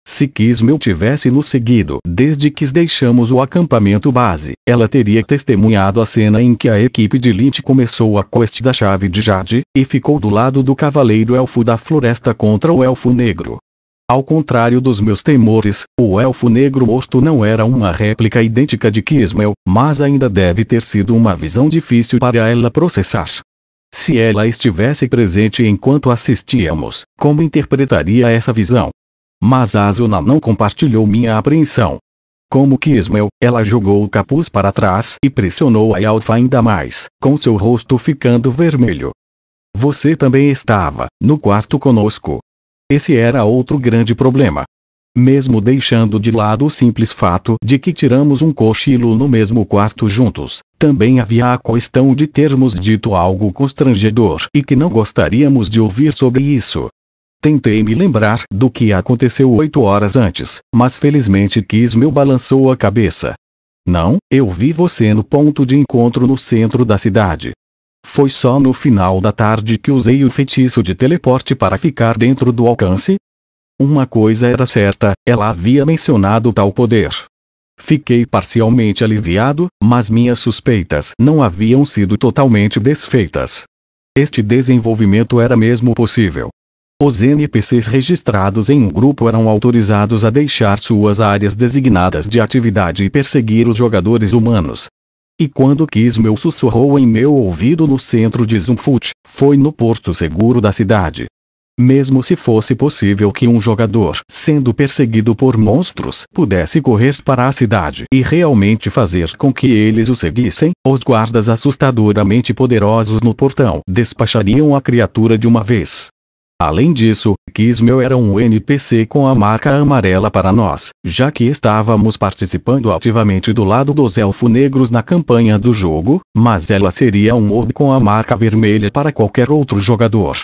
Se Kismel tivesse nos seguido desde que deixamos o acampamento base, ela teria testemunhado a cena em que a equipe de Lynch começou a quest da chave de Jade, e ficou do lado do cavaleiro elfo da floresta contra o elfo negro. Ao contrário dos meus temores, o elfo negro morto não era uma réplica idêntica de Kismel, mas ainda deve ter sido uma visão difícil para ela processar. Se ela estivesse presente enquanto assistíamos, como interpretaria essa visão? Mas Asuna não compartilhou minha apreensão. Como Kismel, ela jogou o capuz para trás e pressionou a elfa ainda mais, com seu rosto ficando vermelho. Você também estava no quarto conosco. Esse era outro grande problema. Mesmo deixando de lado o simples fato de que tiramos um cochilo no mesmo quarto juntos, também havia a questão de termos dito algo constrangedor e que não gostaríamos de ouvir sobre isso. Tentei me lembrar do que aconteceu 8 horas antes, mas felizmente Kismel balançou a cabeça. Não, eu vi você no ponto de encontro no centro da cidade. Foi só no final da tarde que usei o feitiço de teleporte para ficar dentro do alcance? Uma coisa era certa, ela havia mencionado tal poder. Fiquei parcialmente aliviado, mas minhas suspeitas não haviam sido totalmente desfeitas. Este desenvolvimento era mesmo possível. Os NPCs registrados em um grupo eram autorizados a deixar suas áreas designadas de atividade e perseguir os jogadores humanos. E quando Kismel sussurrou em meu ouvido no centro de Zumfut, foi no porto seguro da cidade. Mesmo se fosse possível que um jogador, sendo perseguido por monstros, pudesse correr para a cidade e realmente fazer com que eles o seguissem, os guardas assustadoramente poderosos no portão despachariam a criatura de uma vez. Além disso, Kismel era um NPC com a marca amarela para nós, já que estávamos participando ativamente do lado dos Elfos Negros na campanha do jogo, mas ela seria um orbe com a marca vermelha para qualquer outro jogador.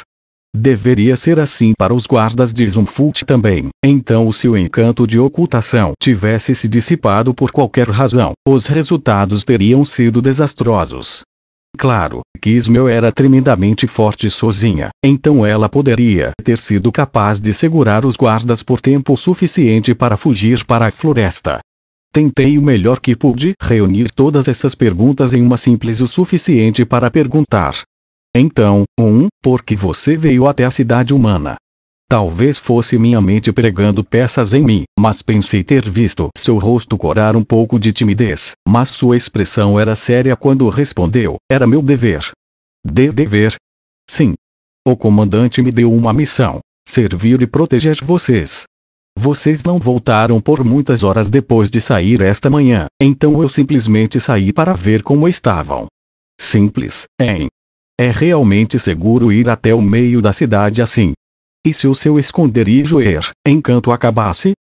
Deveria ser assim para os guardas de Zumfut também. Então, se o encanto de ocultação tivesse se dissipado por qualquer razão, os resultados teriam sido desastrosos. Claro, Kismel era tremendamente forte sozinha, então ela poderia ter sido capaz de segurar os guardas por tempo suficiente para fugir para a floresta. Tentei o melhor que pude reunir todas essas perguntas em uma simples o suficiente para perguntar. Então, por que você veio até a cidade humana? Talvez fosse minha mente pregando peças em mim, mas pensei ter visto seu rosto corar um pouco de timidez, mas sua expressão era séria quando respondeu, era meu dever. Dever? Sim. O comandante me deu uma missão, servir e proteger vocês. Vocês não voltaram por muitas horas depois de sair esta manhã, então eu simplesmente saí para ver como estavam. Simples, hein? É realmente seguro ir até o meio da cidade assim? E se o seu esconderijo encanto acabasse?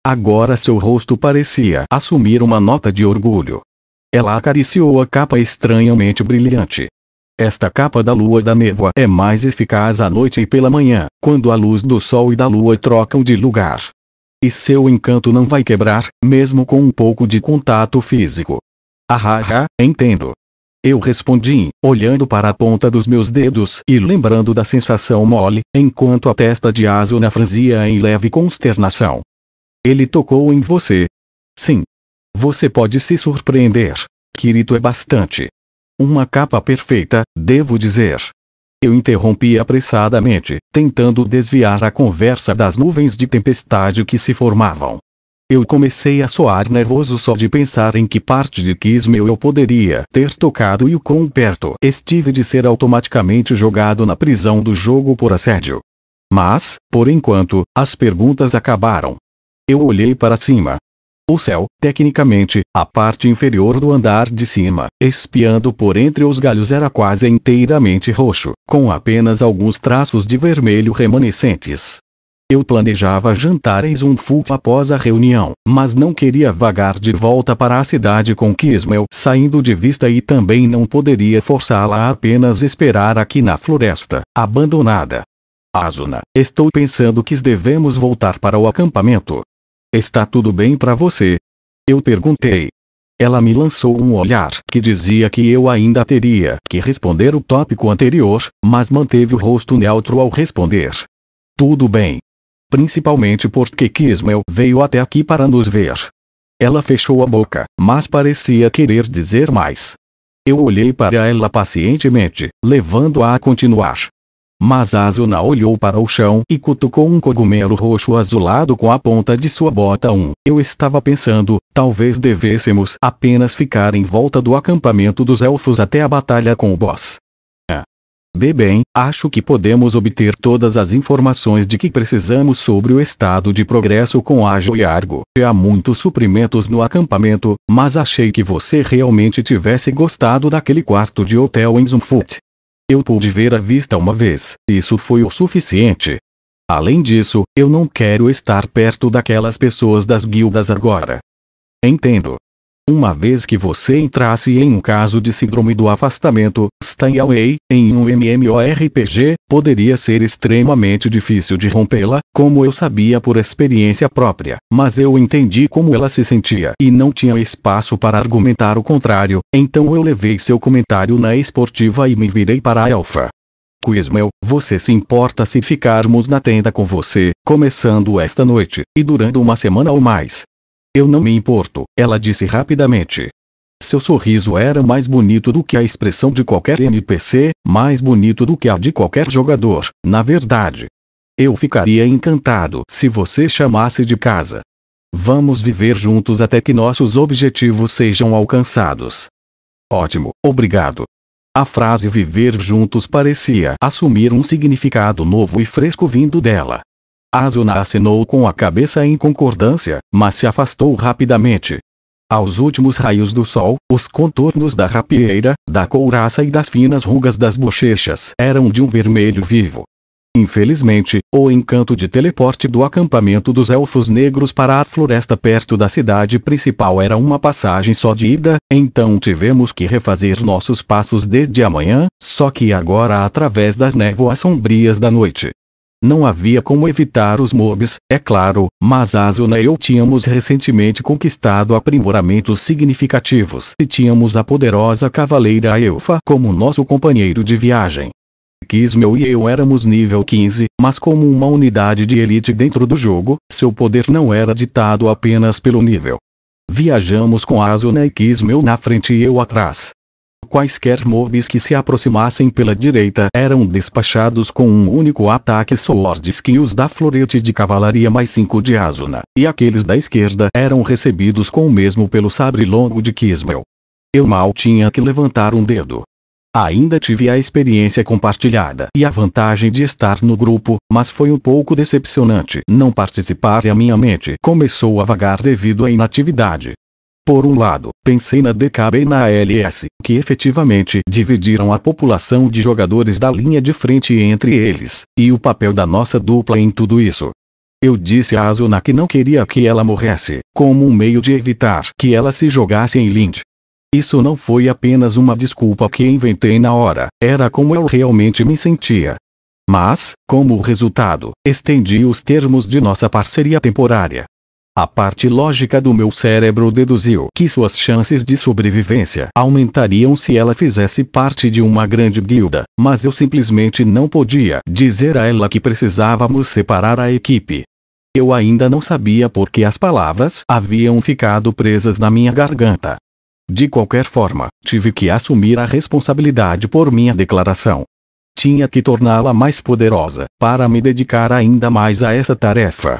Agora seu rosto parecia assumir uma nota de orgulho. Ela acariciou a capa estranhamente brilhante. Esta capa da lua da névoa é mais eficaz à noite e pela manhã, quando a luz do sol e da lua trocam de lugar. E seu encanto não vai quebrar, mesmo com um pouco de contato físico. Entendo. Eu respondi, olhando para a ponta dos meus dedos e lembrando da sensação mole, enquanto a testa de Asuna franzia em leve consternação. Ele tocou em você? Sim. Você pode se surpreender. Kirito é bastante. Uma capa perfeita, devo dizer. Eu interrompi apressadamente, tentando desviar a conversa das nuvens de tempestade que se formavam. Eu comecei a soar nervoso só de pensar em que parte de Kismel eu poderia ter tocado e o quão perto estive de ser automaticamente jogado na prisão do jogo por assédio. Mas, por enquanto, as perguntas acabaram. Eu olhei para cima. O céu, tecnicamente, a parte inferior do andar de cima, espiando por entre os galhos era quase inteiramente roxo, com apenas alguns traços de vermelho remanescentes. Eu planejava jantar em Zumfut após a reunião, mas não queria vagar de volta para a cidade com Kismel saindo de vista e também não poderia forçá-la a apenas esperar aqui na floresta, abandonada. Asuna, estou pensando que devemos voltar para o acampamento. Está tudo bem para você? Eu perguntei. Ela me lançou um olhar que dizia que eu ainda teria que responder o tópico anterior, mas manteve o rosto neutro ao responder. Tudo bem. Principalmente porque Kismel veio até aqui para nos ver. Ela fechou a boca, mas parecia querer dizer mais. Eu olhei para ela pacientemente, levando-a a continuar. Mas Asuna olhou para o chão e cutucou um cogumelo roxo azulado com a ponta de sua bota. Eu estava pensando, talvez devêssemos apenas ficar em volta do acampamento dos elfos até a batalha com o boss. Bem, acho que podemos obter todas as informações de que precisamos sobre o estado de progresso com Ajo e Argo. Há muitos suprimentos no acampamento, mas achei que você realmente tivesse gostado daquele quarto de hotel em Zumfut. Eu pude ver a vista uma vez, isso foi o suficiente. Além disso, eu não quero estar perto daquelas pessoas das guildas agora. Entendo. Uma vez que você entrasse em um caso de síndrome do afastamento, stay away, em um MMORPG, poderia ser extremamente difícil de rompê-la, como eu sabia por experiência própria, mas eu entendi como ela se sentia e não tinha espaço para argumentar o contrário, então eu levei seu comentário na esportiva e me virei para a elfa. Quizmel, você se importa se ficarmos na tenda com você, começando esta noite, e durando uma semana ou mais? Eu não me importo, ela disse rapidamente. Seu sorriso era mais bonito do que a expressão de qualquer NPC, mais bonito do que a de qualquer jogador, na verdade. Eu ficaria encantado se você chamasse de casa. Vamos viver juntos até que nossos objetivos sejam alcançados. Ótimo, obrigado. A frase viver juntos parecia assumir um significado novo e fresco vindo dela. Asuna acenou com a cabeça em concordância, mas se afastou rapidamente. Aos últimos raios do sol, os contornos da rapieira, da couraça e das finas rugas das bochechas eram de um vermelho vivo. Infelizmente, o encanto de teleporte do acampamento dos elfos negros para a floresta perto da cidade principal era uma passagem só de ida, então tivemos que refazer nossos passos desde amanhã, só que agora através das névoas sombrias da noite. Não havia como evitar os mobs, é claro, mas Asuna e eu tínhamos recentemente conquistado aprimoramentos significativos e tínhamos a poderosa cavaleira Elfa como nosso companheiro de viagem. Quizmel e eu éramos nível 15, mas como uma unidade de elite dentro do jogo, seu poder não era ditado apenas pelo nível. Viajamos com Asuna e Quizmel na frente e eu atrás. Quaisquer mobs que se aproximassem pela direita eram despachados com um único ataque Sword Skills da florete de cavalaria mais 5 de Asuna, e aqueles da esquerda eram recebidos com o mesmo pelo sabre longo de Quizmel. Eu mal tinha que levantar um dedo. Ainda tive a experiência compartilhada e a vantagem de estar no grupo, mas foi um pouco decepcionante não participar e a minha mente começou a vagar devido à inatividade. Por um lado, pensei na DKB e na ALS, que efetivamente dividiram a população de jogadores da linha de frente entre eles, e o papel da nossa dupla em tudo isso. Eu disse a Asuna que não queria que ela morresse, como um meio de evitar que ela se jogasse em Lind. Isso não foi apenas uma desculpa que inventei na hora, era como eu realmente me sentia. Mas, como resultado, estendi os termos de nossa parceria temporária. A parte lógica do meu cérebro deduziu que suas chances de sobrevivência aumentariam se ela fizesse parte de uma grande guilda, mas eu simplesmente não podia dizer a ela que precisávamos separar a equipe. Eu ainda não sabia por que as palavras haviam ficado presas na minha garganta. De qualquer forma, tive que assumir a responsabilidade por minha declaração. Tinha que torná-la mais poderosa, para me dedicar ainda mais a essa tarefa.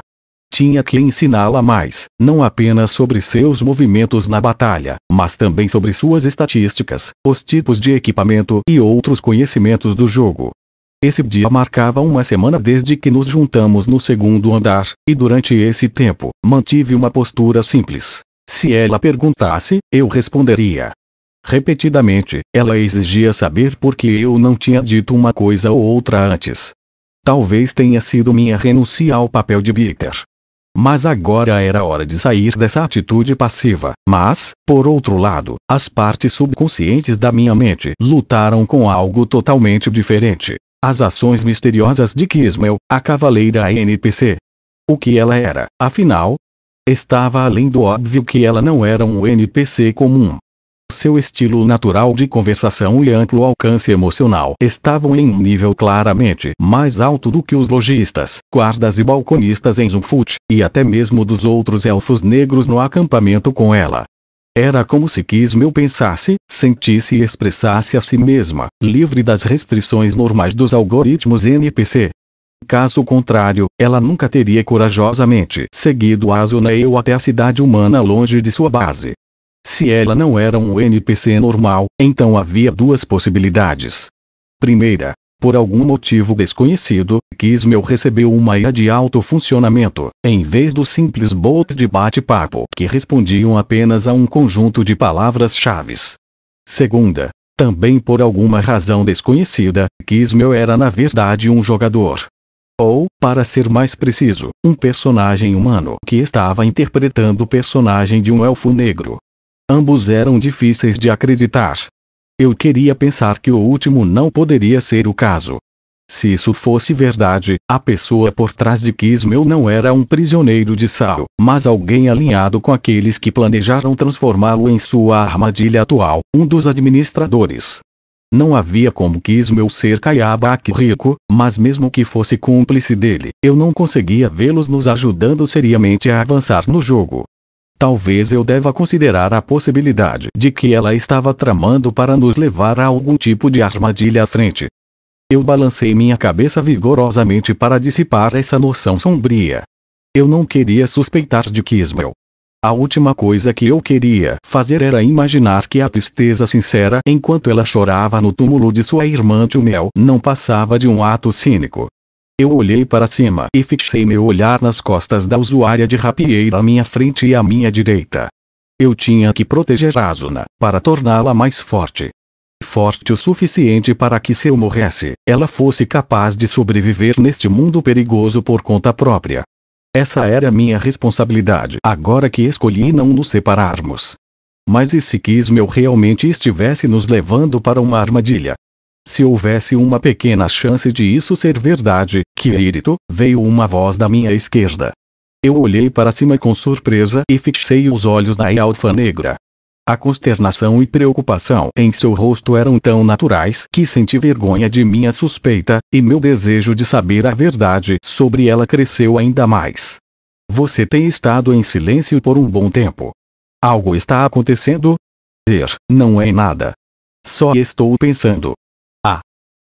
Tinha que ensiná-la mais, não apenas sobre seus movimentos na batalha, mas também sobre suas estatísticas, os tipos de equipamento e outros conhecimentos do jogo. Esse dia marcava uma semana desde que nos juntamos no segundo andar, e durante esse tempo, mantive uma postura simples. Se ela perguntasse, eu responderia. Repetidamente, ela exigia saber por que eu não tinha dito uma coisa ou outra antes. Talvez tenha sido minha renúncia ao papel de bitter. Mas agora era hora de sair dessa atitude passiva. Mas, por outro lado, as partes subconscientes da minha mente lutaram com algo totalmente diferente. As ações misteriosas de Quizmel, a cavaleira NPC. O que ela era, afinal? Estava além do óbvio que ela não era um NPC comum. Seu estilo natural de conversação e amplo alcance emocional estavam em um nível claramente mais alto do que os lojistas, guardas e balconistas em Zumfut, e até mesmo dos outros elfos negros no acampamento com ela. Era como se Quizmel pensasse, sentisse e expressasse a si mesma, livre das restrições normais dos algoritmos NPC. Caso contrário, ela nunca teria corajosamente seguido Asuna e eu até a cidade humana longe de sua base. Se ela não era um NPC normal, então havia duas possibilidades. Primeira, por algum motivo desconhecido, Quizmel recebeu uma IA de alto funcionamento, em vez dos simples bots de bate-papo que respondiam apenas a um conjunto de palavras-chave. Segunda, também por alguma razão desconhecida, Quizmel era na verdade um jogador. Ou, para ser mais preciso, um personagem humano que estava interpretando o personagem de um elfo negro. Ambos eram difíceis de acreditar. Eu queria pensar que o último não poderia ser o caso. Se isso fosse verdade, a pessoa por trás de Kismel não era um prisioneiro de Saul, mas alguém alinhado com aqueles que planejaram transformá-lo em sua armadilha atual, um dos administradores. Não havia como Kismel ser Kayabak rico, mas mesmo que fosse cúmplice dele, eu não conseguia vê-los nos ajudando seriamente a avançar no jogo. Talvez eu deva considerar a possibilidade de que ela estava tramando para nos levar a algum tipo de armadilha à frente. Eu balancei minha cabeça vigorosamente para dissipar essa noção sombria. Eu não queria suspeitar de Kismel. A última coisa que eu queria fazer era imaginar que a tristeza sincera enquanto ela chorava no túmulo de sua irmã Tumel não passava de um ato cínico. Eu olhei para cima e fixei meu olhar nas costas da usuária de rapieira à minha frente e à minha direita. Eu tinha que proteger Asuna, para torná-la mais forte. Forte o suficiente para que se eu morresse, ela fosse capaz de sobreviver neste mundo perigoso por conta própria. Essa era minha responsabilidade agora que escolhi não nos separarmos. Mas e se Kismel realmente estivesse nos levando para uma armadilha? Se houvesse uma pequena chance de isso ser verdade, Kirito, veio uma voz da minha esquerda. Eu olhei para cima com surpresa e fixei os olhos na elfa negra. A consternação e preocupação em seu rosto eram tão naturais que senti vergonha de minha suspeita, e meu desejo de saber a verdade sobre ela cresceu ainda mais. Você tem estado em silêncio por um bom tempo. Algo está acontecendo? Não é nada. Só estou pensando.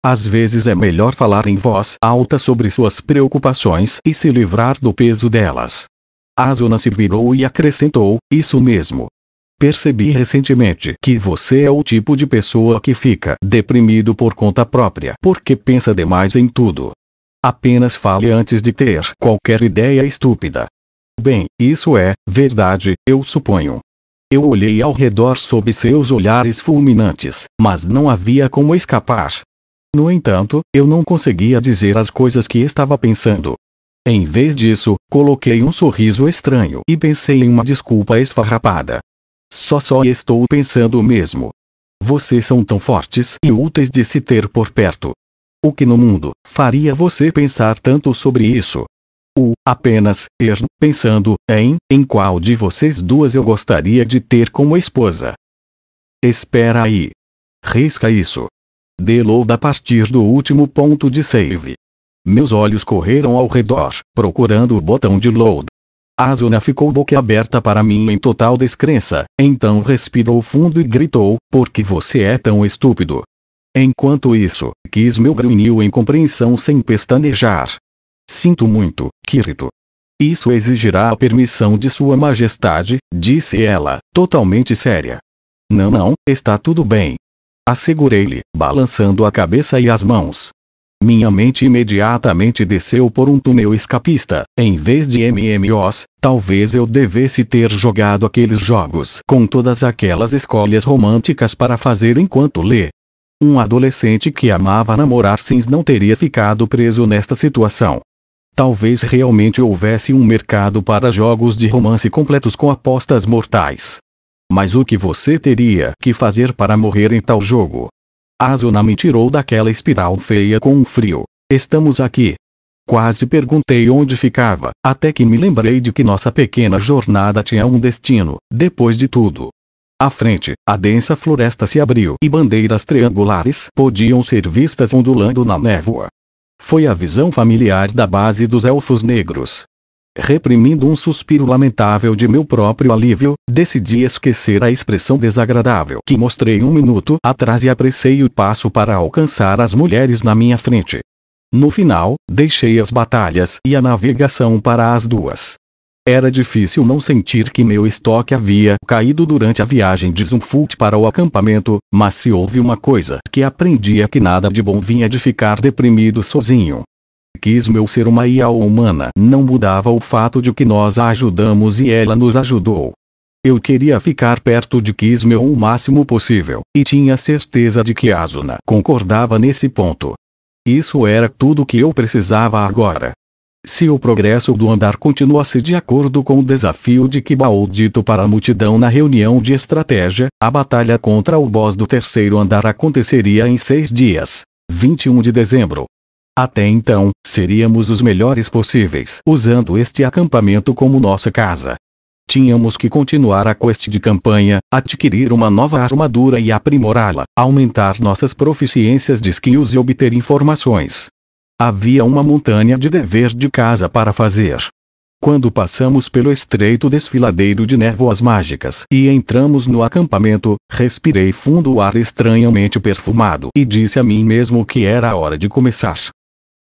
Às vezes é melhor falar em voz alta sobre suas preocupações e se livrar do peso delas. Asuna se virou e acrescentou, isso mesmo. Percebi recentemente que você é o tipo de pessoa que fica deprimido por conta própria porque pensa demais em tudo. Apenas fale antes de ter qualquer ideia estúpida. Bem, isso é verdade, eu suponho. Eu olhei ao redor sob seus olhares fulminantes, mas não havia como escapar. No entanto, eu não conseguia dizer as coisas que estava pensando. Em vez disso, coloquei um sorriso estranho e pensei em uma desculpa esfarrapada. Só estou pensando mesmo. Vocês são tão fortes e úteis de se ter por perto. O que no mundo faria você pensar tanto sobre isso? Apenas pensando em qual de vocês duas eu gostaria de ter como esposa. Espera aí. Risca isso. Deload a partir do último ponto de save. Meus olhos correram ao redor, procurando o botão de load. Asuna ficou boquiaberta para mim em total descrença, então respirou fundo e gritou, por que você é tão estúpido? Enquanto isso, Kismel grunhiu em compreensão sem pestanejar. Sinto muito, Kirito. Isso exigirá a permissão de Sua Majestade, disse ela, totalmente séria. Não, está tudo bem. Assegurei-lhe, balançando a cabeça e as mãos. Minha mente imediatamente desceu por um túnel escapista. Em vez de MMOs, talvez eu devesse ter jogado aqueles jogos com todas aquelas escolhas românticas para fazer enquanto lê. Um adolescente que amava namorar Sims não teria ficado preso nesta situação. Talvez realmente houvesse um mercado para jogos de romance completos com apostas mortais. Mas o que você teria que fazer para morrer em tal jogo? Asuna me tirou daquela espiral feia com um frio. Estamos aqui. Quase perguntei onde ficava, até que me lembrei de que nossa pequena jornada tinha um destino, depois de tudo. À frente, a densa floresta se abriu e bandeiras triangulares podiam ser vistas ondulando na névoa. Foi a visão familiar da base dos elfos negros. Reprimindo um suspiro lamentável de meu próprio alívio, decidi esquecer a expressão desagradável que mostrei um minuto atrás e apressei o passo para alcançar as mulheres na minha frente. No final, deixei as batalhas e a navegação para as duas. Era difícil não sentir que meu estoque havia caído durante a viagem de Zunfut para o acampamento, mas se houve uma coisa que aprendi é que nada de bom vinha de ficar deprimido sozinho. Kismel ser uma IA humana não mudava o fato de que nós a ajudamos e ela nos ajudou. Eu queria ficar perto de Kismel o máximo possível, e tinha certeza de que Asuna concordava nesse ponto. Isso era tudo que eu precisava agora. Se o progresso do andar continuasse de acordo com o desafio de Kibaou dito para a multidão na reunião de estratégia, a batalha contra o boss do terceiro andar aconteceria em 6 dias, 21 de dezembro. Até então, seríamos os melhores possíveis, usando este acampamento como nossa casa. Tínhamos que continuar a quest de campanha, adquirir uma nova armadura e aprimorá-la, aumentar nossas proficiências de skills e obter informações. Havia uma montanha de dever de casa para fazer. Quando passamos pelo estreito desfiladeiro de névoas mágicas e entramos no acampamento, respirei fundo o ar estranhamente perfumado e disse a mim mesmo que era a hora de começar.